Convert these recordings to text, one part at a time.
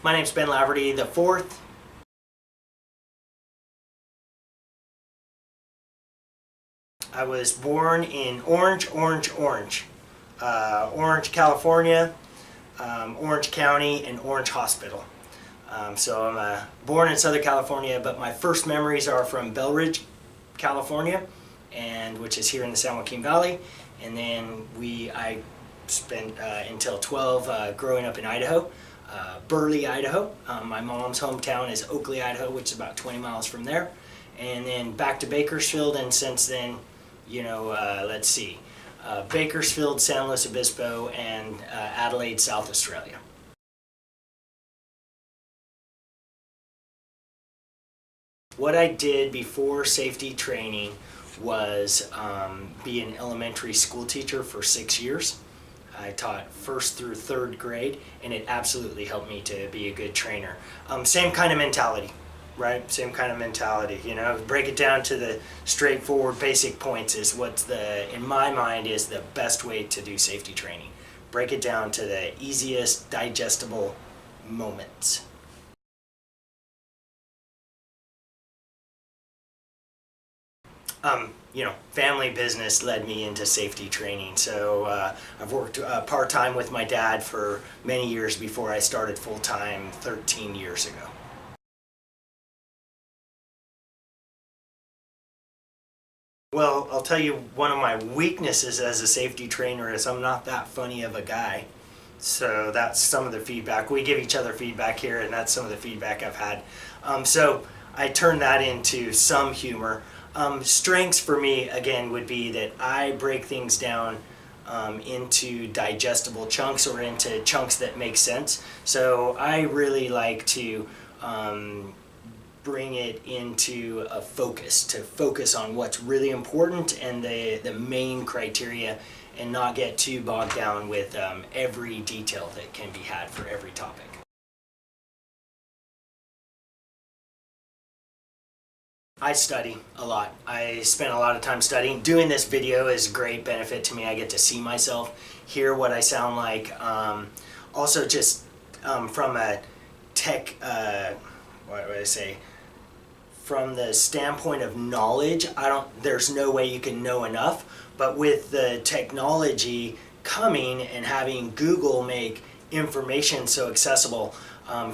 My name's Ben Laverty the fourth. I was born in Orange, California, Orange County, and Orange Hospital. So I'm born in Southern California, but my first memories are from Belridge, California, which is here in the San Joaquin Valley. And then I spent until 12 growing up in Idaho. Burley, Idaho. My mom's hometown is Oakley, Idaho, which is about 20 miles from there. And then back to Bakersfield, and since then, Bakersfield, San Luis Obispo, and Adelaide, South Australia. What I did before safety training was be an elementary school teacher for 6 years. I taught 1st through 3rd grade, and it absolutely helped me to be a good trainer. Same kind of mentality, right? Same kind of mentality, break it down to the straightforward basic points is in my mind, is the best way to do safety training. Break it down to the easiest, digestible moments. Family business led me into safety training. So I've worked part-time with my dad for many years before I started full-time 13 years ago. Well, I'll tell you, one of my weaknesses as a safety trainer is I'm not that funny of a guy. So that's some of the feedback. We give each other feedback here, and that's some of the feedback I've had. So I turn that into some humor. Strengths for me, again, would be that I break things down into digestible chunks or into chunks that make sense. So I really like to bring it into a focus, to focus on what's really important and the main criteria, and not get too bogged down with every detail that can be had for every topic. I study a lot. I spend a lot of time studying. Doing this video is a great benefit to me. I get to see myself, hear what I sound like. Also just from a tech, from the standpoint of knowledge, there's no way you can know enough, but with the technology coming and having Google make information so accessible,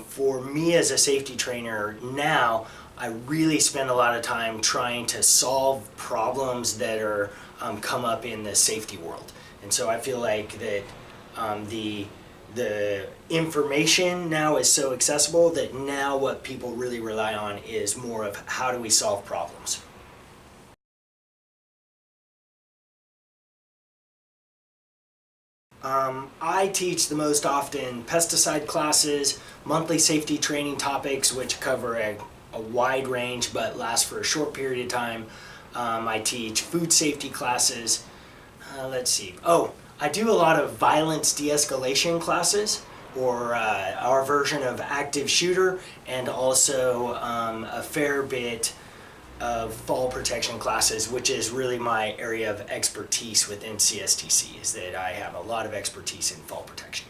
for me as a safety trainer now, I really spend a lot of time trying to solve problems that are come up in the safety world. And so I feel like that the information now is so accessible that now what people really rely on is more of how do we solve problems. I teach the most often pesticide classes, monthly safety training topics, which cover a wide range but last for a short period of time. I teach food safety classes. I do a lot of violence de-escalation classes, or our version of active shooter, and also a fair bit of fall protection classes, which is really my area of expertise within Cstc, is that I have a lot of expertise in fall protection.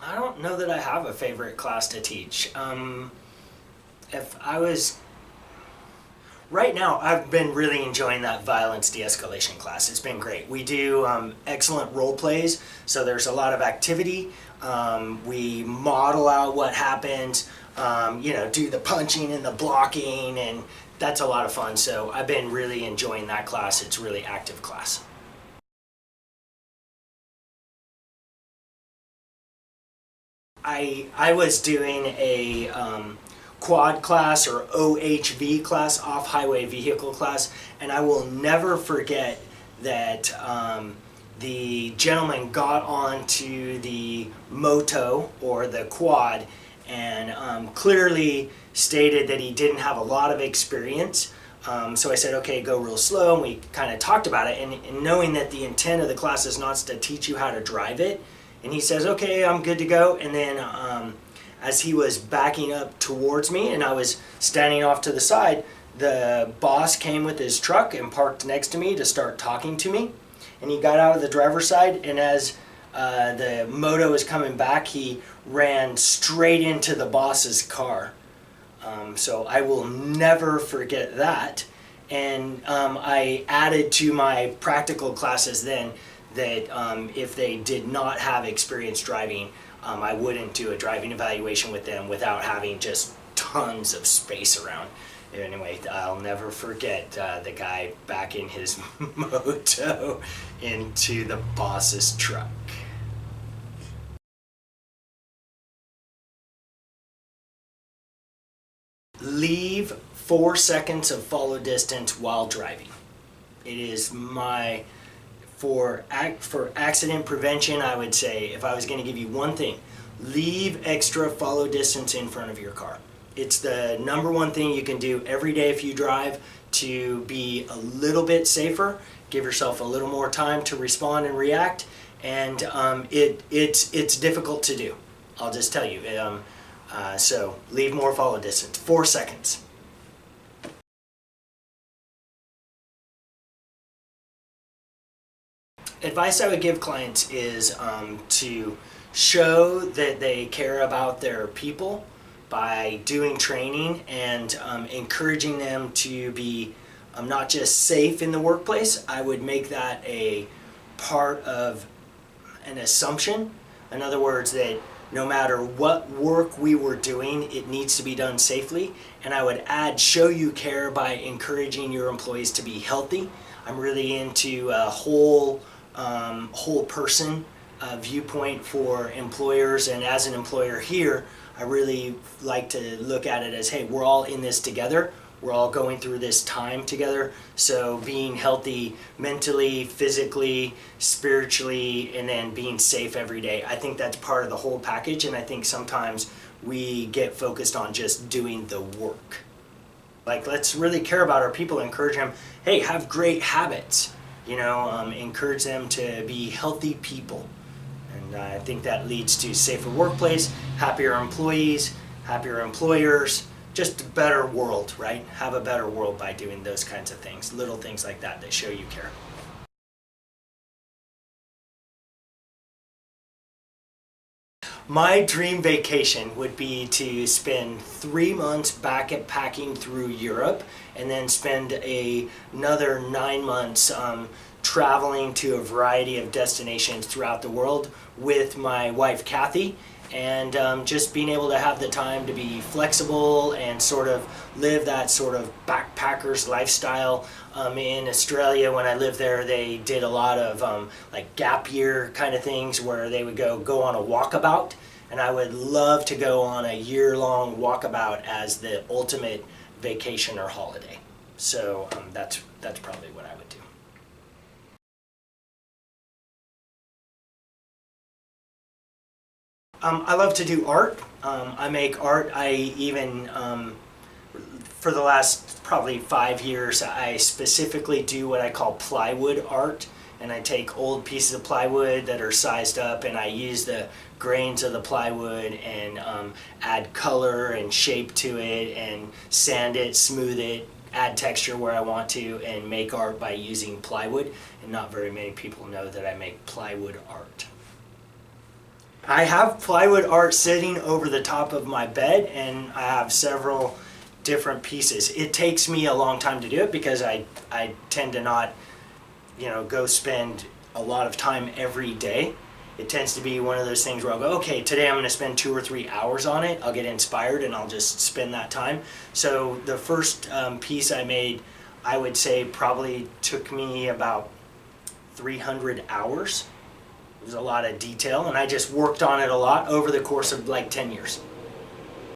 I don't know that I have a favorite class to teach. Right now, I've been really enjoying that violence de-escalation class. It's been great. We do excellent role plays, so there's a lot of activity. We model out what happens, do the punching and the blocking, and that's a lot of fun. So I've been really enjoying that class. It's a really active class. I was doing a quad class, or OHV class, off-highway vehicle class, and I will never forget that the gentleman got onto the moto, or the quad, and clearly stated that he didn't have a lot of experience. So I said, okay, go real slow, and we kind of talked about it, and knowing that the intent of the class is not to teach you how to drive it, And he says, okay, I'm good to go. And then as he was backing up towards me and I was standing off to the side, the boss came with his truck and parked next to me to start talking to me. And he got out of the driver's side, and as the moto was coming back, he ran straight into the boss's car. So I will never forget that. And I added to my practical classes then that if they did not have experience driving, I wouldn't do a driving evaluation with them without having just tons of space around. Anyway, I'll never forget the guy backing his moto into the boss's truck. Leave 4 seconds of follow distance while driving. It is my, for accident prevention, I would say, if I was going to give you one thing, leave extra follow distance in front of your car. It's the number one thing you can do every day if you drive to be a little bit safer, give yourself a little more time to respond and react, and it's difficult to do. I'll just tell you. So leave more follow distance, 4 seconds. Advice I would give clients is to show that they care about their people by doing training and encouraging them to be not just safe in the workplace. I would make that a part of an assumption. In other words, that no matter what work we were doing, it needs to be done safely. And I would add, show you care by encouraging your employees to be healthy. I'm really into a whole person viewpoint for employers, and as an employer here, I really like to look at it as, hey, we're all in this together. We're all going through this time together. So being healthy mentally, physically, spiritually, and then being safe every day, I think that's part of the whole package. And I think sometimes we get focused on just doing the work. Like, let's really care about our people, encourage them, hey, have great habits, encourage them to be healthy people. And I think that leads to safer workplace, happier employees, happier employers, just a better world, right? Have a better world by doing those kinds of things, little things like that that show you care. My dream vacation would be to spend 3 months backpacking through Europe and then spend another 9 months traveling to a variety of destinations throughout the world with my wife Kathy, and just being able to have the time to be flexible and sort of live that sort of backpacker's lifestyle. In Australia, when I lived there, they did a lot of like gap year kind of things where they would go on a walkabout, and I would love to go on a year-long walkabout as the ultimate vacation or holiday. So that's probably what I would do. I love to do art. I make art. I even, for the last probably 5 years, I specifically do what I call plywood art. And I take old pieces of plywood that are sized up, and I use the grains of the plywood and add color and shape to it and sand it, smooth it, add texture where I want to, and make art by using plywood. And not very many people know that I make plywood art. I have plywood art sitting over the top of my bed, and I have several different pieces. It takes me a long time to do it because I tend to not, go spend a lot of time every day. It tends to be one of those things where I'll go, okay, today I'm going to spend 2 or 3 hours on it. I'll get inspired and I'll just spend that time. So the first piece I made, I would say probably took me about 300 hours. It was a lot of detail, and I just worked on it a lot over the course of like 10 years.